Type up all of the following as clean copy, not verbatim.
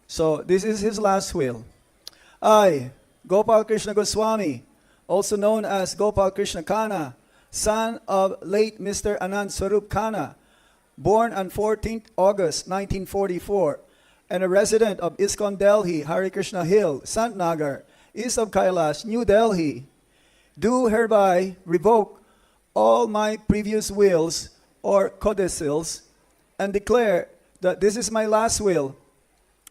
So this is his last will. I, Gopal Krishna Goswami, also known as Gopal Krishna Khanna, son of late Mr. Anand Swarup Khanna, born on 14th August 1944, and a resident of ISKCON Delhi, Hare Krishna Hill, Santnagar, east of Kailash, New Delhi, do hereby revoke all my previous wills or codicils and declare that this is my last will,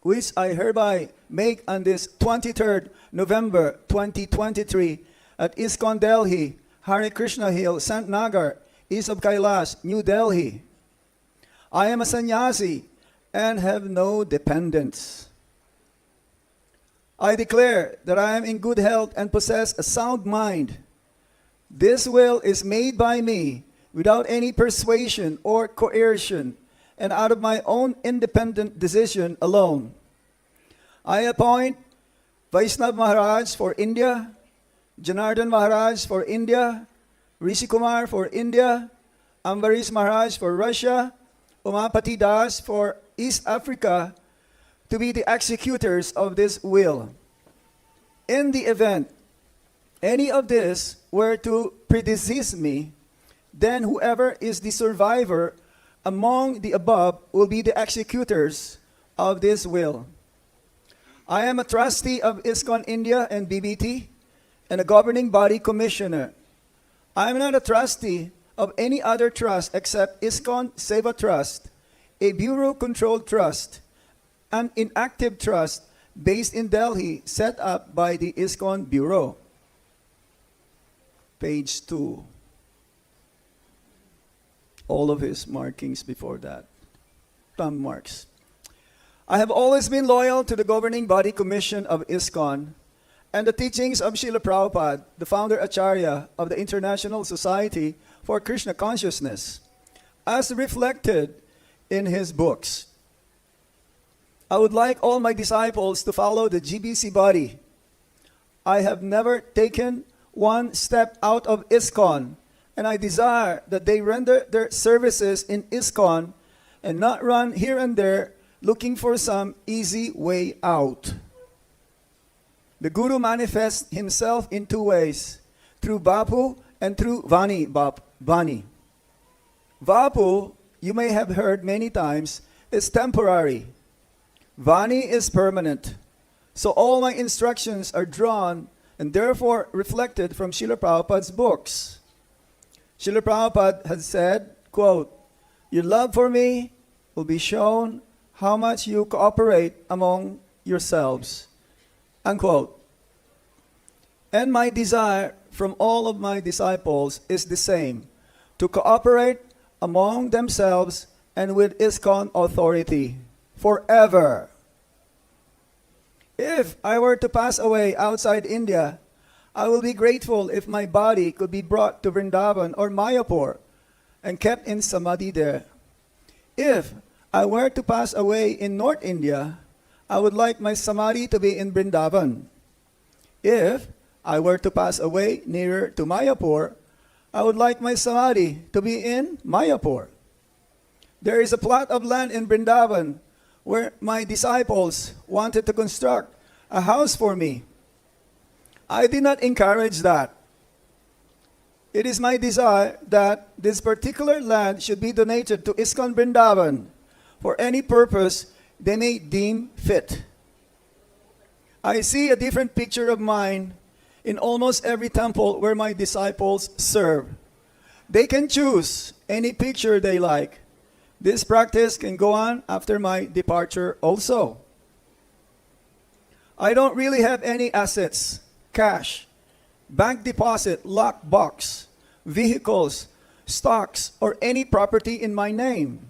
which I hereby make on this 23rd November 2023 at ISKCON Delhi, Hare Krishna Hill, Santnagar, east of Kailash, New Delhi. I am a sannyasi and have no dependents. I declare that I am in good health and possess a sound mind. This will is made by me without any persuasion or coercion and out of my own independent decision alone. I appoint Vaishnav Maharaj for India, Janardhan Maharaj for India, Rishi Kumar for India, Ambarish Maharaj for Russia, Umapati Das for East Africa to be the executors of this will. In the event any of this were to predecease me, then whoever is the survivor among the above will be the executors of this will. I am a trustee of ISKCON India and BBT and a governing body commissioner. I am not a trustee of any other trust except ISKCON Seva Trust, a bureau-controlled trust, an inactive trust based in Delhi set up by the ISKCON Bureau. Page 2. All of his markings before that. Thumb marks. I have always been loyal to the governing body commission of ISKCON and the teachings of Srila Prabhupada, the founder Acharya of the International Society for Krishna Consciousness, as reflected in his books. I would like all my disciples to follow the GBC body. I have never taken one step out of ISKCON, and I desire that they render their services in ISKCON and not run here and there looking for some easy way out. The Guru manifests himself in two ways, through Bapu and through Vani. Vapu, you may have heard many times, is temporary. Vani is permanent. So all my instructions are drawn and therefore reflected from Srila Prabhupada's books. Srila Prabhupada has said, quote, "Your love for me will be shown how much you cooperate among yourselves," unquote. And my desire from all of my disciples is the same, to cooperate among themselves and with ISKCON authority forever. If I were to pass away outside India, I will be grateful if my body could be brought to Vrindavan or Mayapur and kept in samadhi there. If I were to pass away in North India, I would like my samadhi to be in Vrindavan. If I were to pass away nearer to Mayapur, I would like my samadhi to be in Mayapur. There is a plot of land in Vrindavan where my disciples wanted to construct a house for me. I did not encourage that. It is my desire that this particular land should be donated to ISKCON Vrindavan for any purpose they may deem fit. I see a different picture of mine in almost every temple where my disciples serve. They can choose any picture they like. This practice can go on after my departure also. I don't really have any assets, cash, bank deposit, locked box, vehicles, stocks, or any property in my name.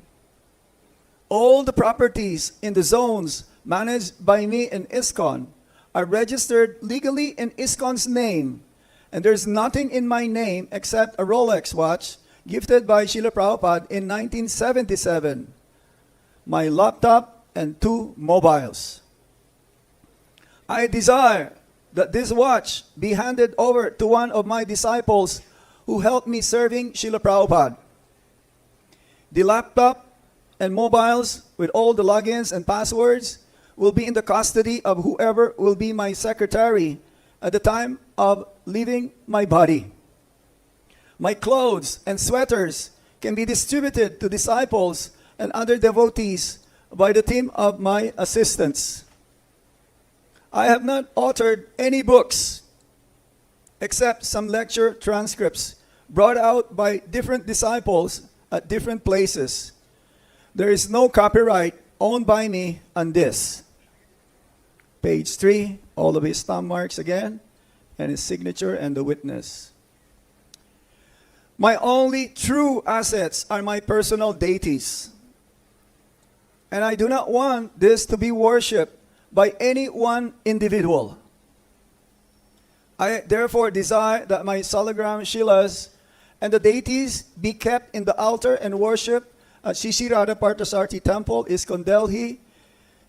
All the properties in the zones managed by me in ISKCON are registered legally in ISKCON's name, and there's nothing in my name except a Rolex watch gifted by Srila Prabhupada in 1977, my laptop, and 2 mobiles. I desire that this watch be handed over to one of my disciples who helped me serving Srila Prabhupada. The laptop and mobiles with all the logins and passwords will be in the custody of whoever will be my secretary at the time of leaving my body. My clothes and sweaters can be distributed to disciples and other devotees by the team of my assistants. I have not authored any books except some lecture transcripts brought out by different disciples at different places. There is no copyright owned by me on this. Page 3, all of his thumb marks again, and his signature and the witness. My only true assets are my personal deities. And I do not want this to be worshipped by any one individual. I therefore desire that my salagram Shīlas and the deities be kept in the altar and worship at Shri Radha Parthasarthi Temple, ISKCON Delhi,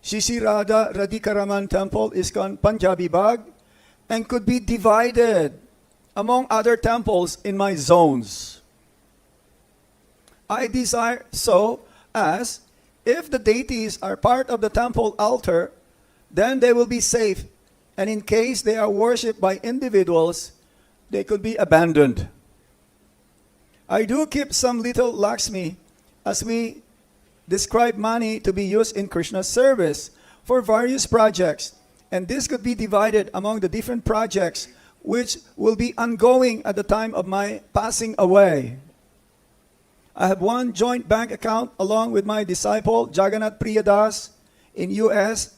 Shri Radha Radhikaraman Temple, ISKCON Punjabi Bagh, and could be divided among other temples in my zones. I desire so as, if the deities are part of the temple altar, then they will be safe, and in case they are worshipped by individuals, they could be abandoned. I do keep some little Lakshmi, as we describe money to be used in Krishna's service for various projects, and this could be divided among the different projects which will be ongoing at the time of my passing away. I have one joint bank account along with my disciple Jagannath Priyadas in US,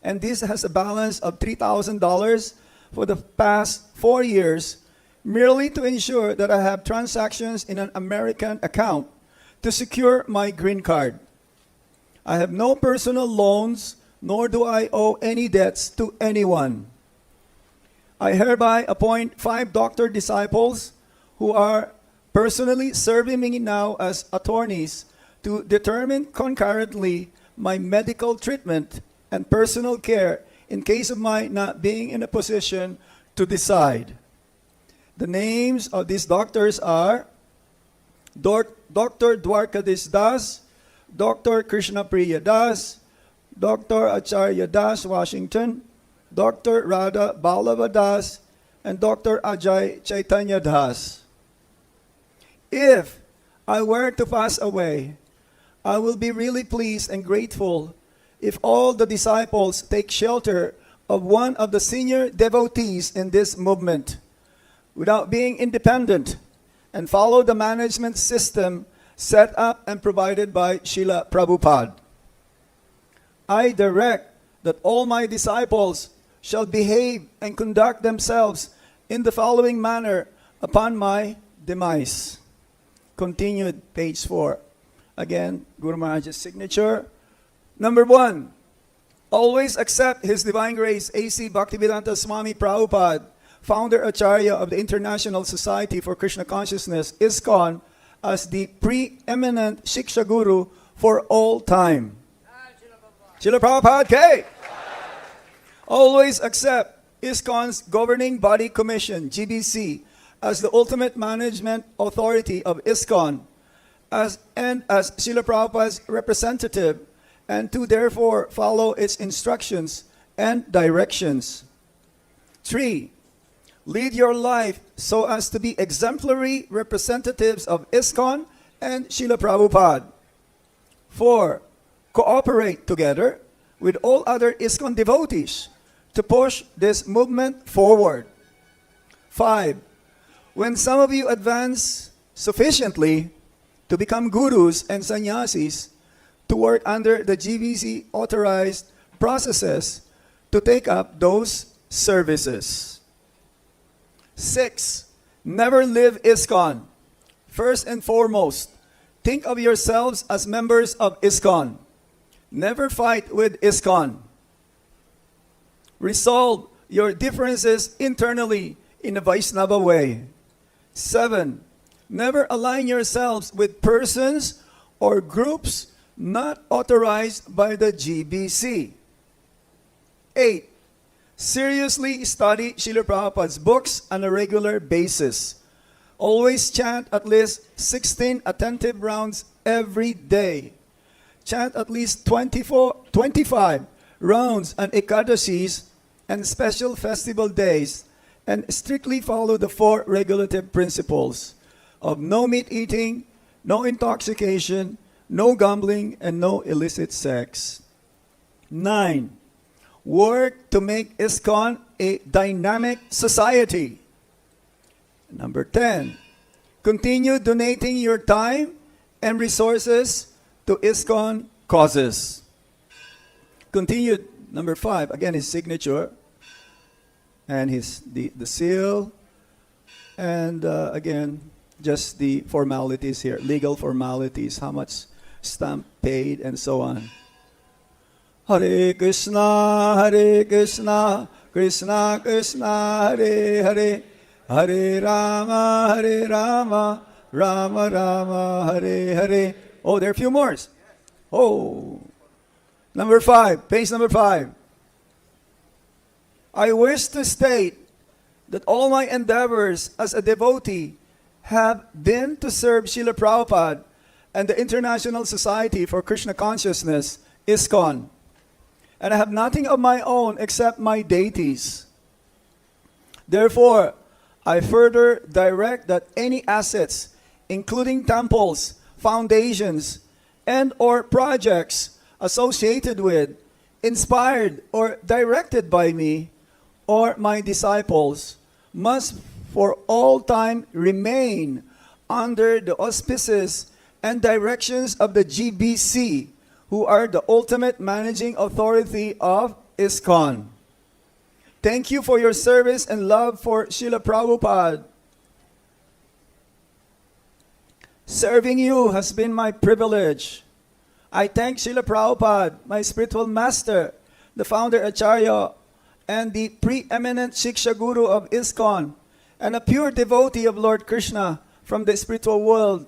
and this has a balance of $3,000 for the past 4 years, merely to ensure that I have transactions in an American account to secure my green card. I have no personal loans, nor do I owe any debts to anyone. I hereby appoint 5 doctor disciples who are personally serving me now as attorneys to determine concurrently my medical treatment and personal care in case of my not being in a position to decide. The names of these doctors are Dr. Dwarkadis Das, Dr. Krishna Priya Das, Dr. Acharya Das, Washington, Dr. Radha Ballava Das, and Dr. Ajay Chaitanya Das. If I were to pass away, I will be really pleased and grateful if all the disciples take shelter of one of the senior devotees in this movement without being independent and follow the management system set up and provided by Srila Prabhupada. I direct that all my disciples shall behave and conduct themselves in the following manner upon my demise. Continued, page 4. Again, Guru Maharaj's signature. Number 1, always accept His Divine Grace A.C. Bhaktivedanta Swami Prabhupada, founder Acharya of the International Society for Krishna Consciousness, ISKCON, as the preeminent Shiksha Guru for all time. Srila Prabhupada K. Always accept ISKCON's Governing Body Commission, GBC, as the ultimate management authority of ISKCON, as Srila Prabhupada's representative, and to therefore follow its instructions and directions. 3, lead your life so as to be exemplary representatives of ISKCON and Srila Prabhupada. 4, cooperate together with all other ISKCON devotees to push this movement forward. 5, when some of you advance sufficiently to become gurus and sannyasis, to work under the GBC authorized processes to take up those services. 6, never live ISKCON. First and foremost, think of yourselves as members of ISKCON. Never fight with ISKCON. Resolve your differences internally in a Vaishnava way. 7, never align yourselves with persons or groups not authorized by the GBC. 8, seriously study Srila Prabhupada's books on a regular basis. Always chant at least 16 attentive rounds every day. Chant at least 25 rounds and ekadasis, and special festival days, and strictly follow the 4 regulative principles of no meat eating, no intoxication, no gambling, and no illicit sex. 9. Work to make ISKCON a dynamic society. Number 10. Continue donating your time and resources to ISKCON causes. Continue. Number 5. Again, his signature and the seal, and again, just the formalities here, legal formalities, how much stamp paid, and so on. Hare Krishna, Krishna Krishna, Hare Hare, Hare Rama, Rama Rama, Hare Hare. Oh, there are a few more. Oh, number 5, page number 5. I wish to state that all my endeavors as a devotee have been to serve Srila Prabhupada and the International Society for Krishna Consciousness, ISKCON. And I have nothing of my own except my deities. Therefore, I further direct that any assets, including temples, foundations, and or projects associated with, inspired or directed by me or my disciples, must for all time remain under the auspices and directions of the GBC, who are the ultimate managing authority of ISKCON. Thank you for your service and love for Srila Prabhupada. Serving you has been my privilege. I thank Srila Prabhupada, my spiritual master, the founder Acharya, and the preeminent Shiksha Guru of ISKCON, and a pure devotee of Lord Krishna from the spiritual world,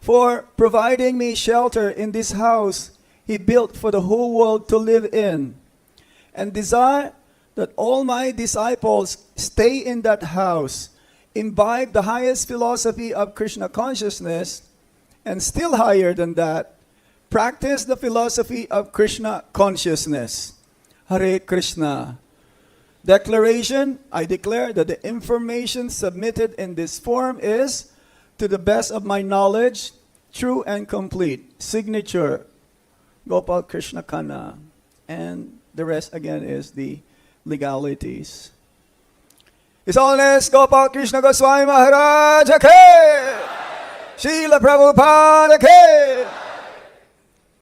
for providing me shelter in this house he built for the whole world to live in, and desire that all my disciples stay in that house, imbibe the highest philosophy of Krishna consciousness, and still higher than that, practice the philosophy of Krishna consciousness. Hare Krishna. Declaration: I declare that the information submitted in this form is, to the best of my knowledge, true and complete. Signature: Gopal Krishna Kana. And the rest again is the legalities. His Holiness Gopal Krishna Goswami Maharaja Ke! Srila Prabhupada Ke!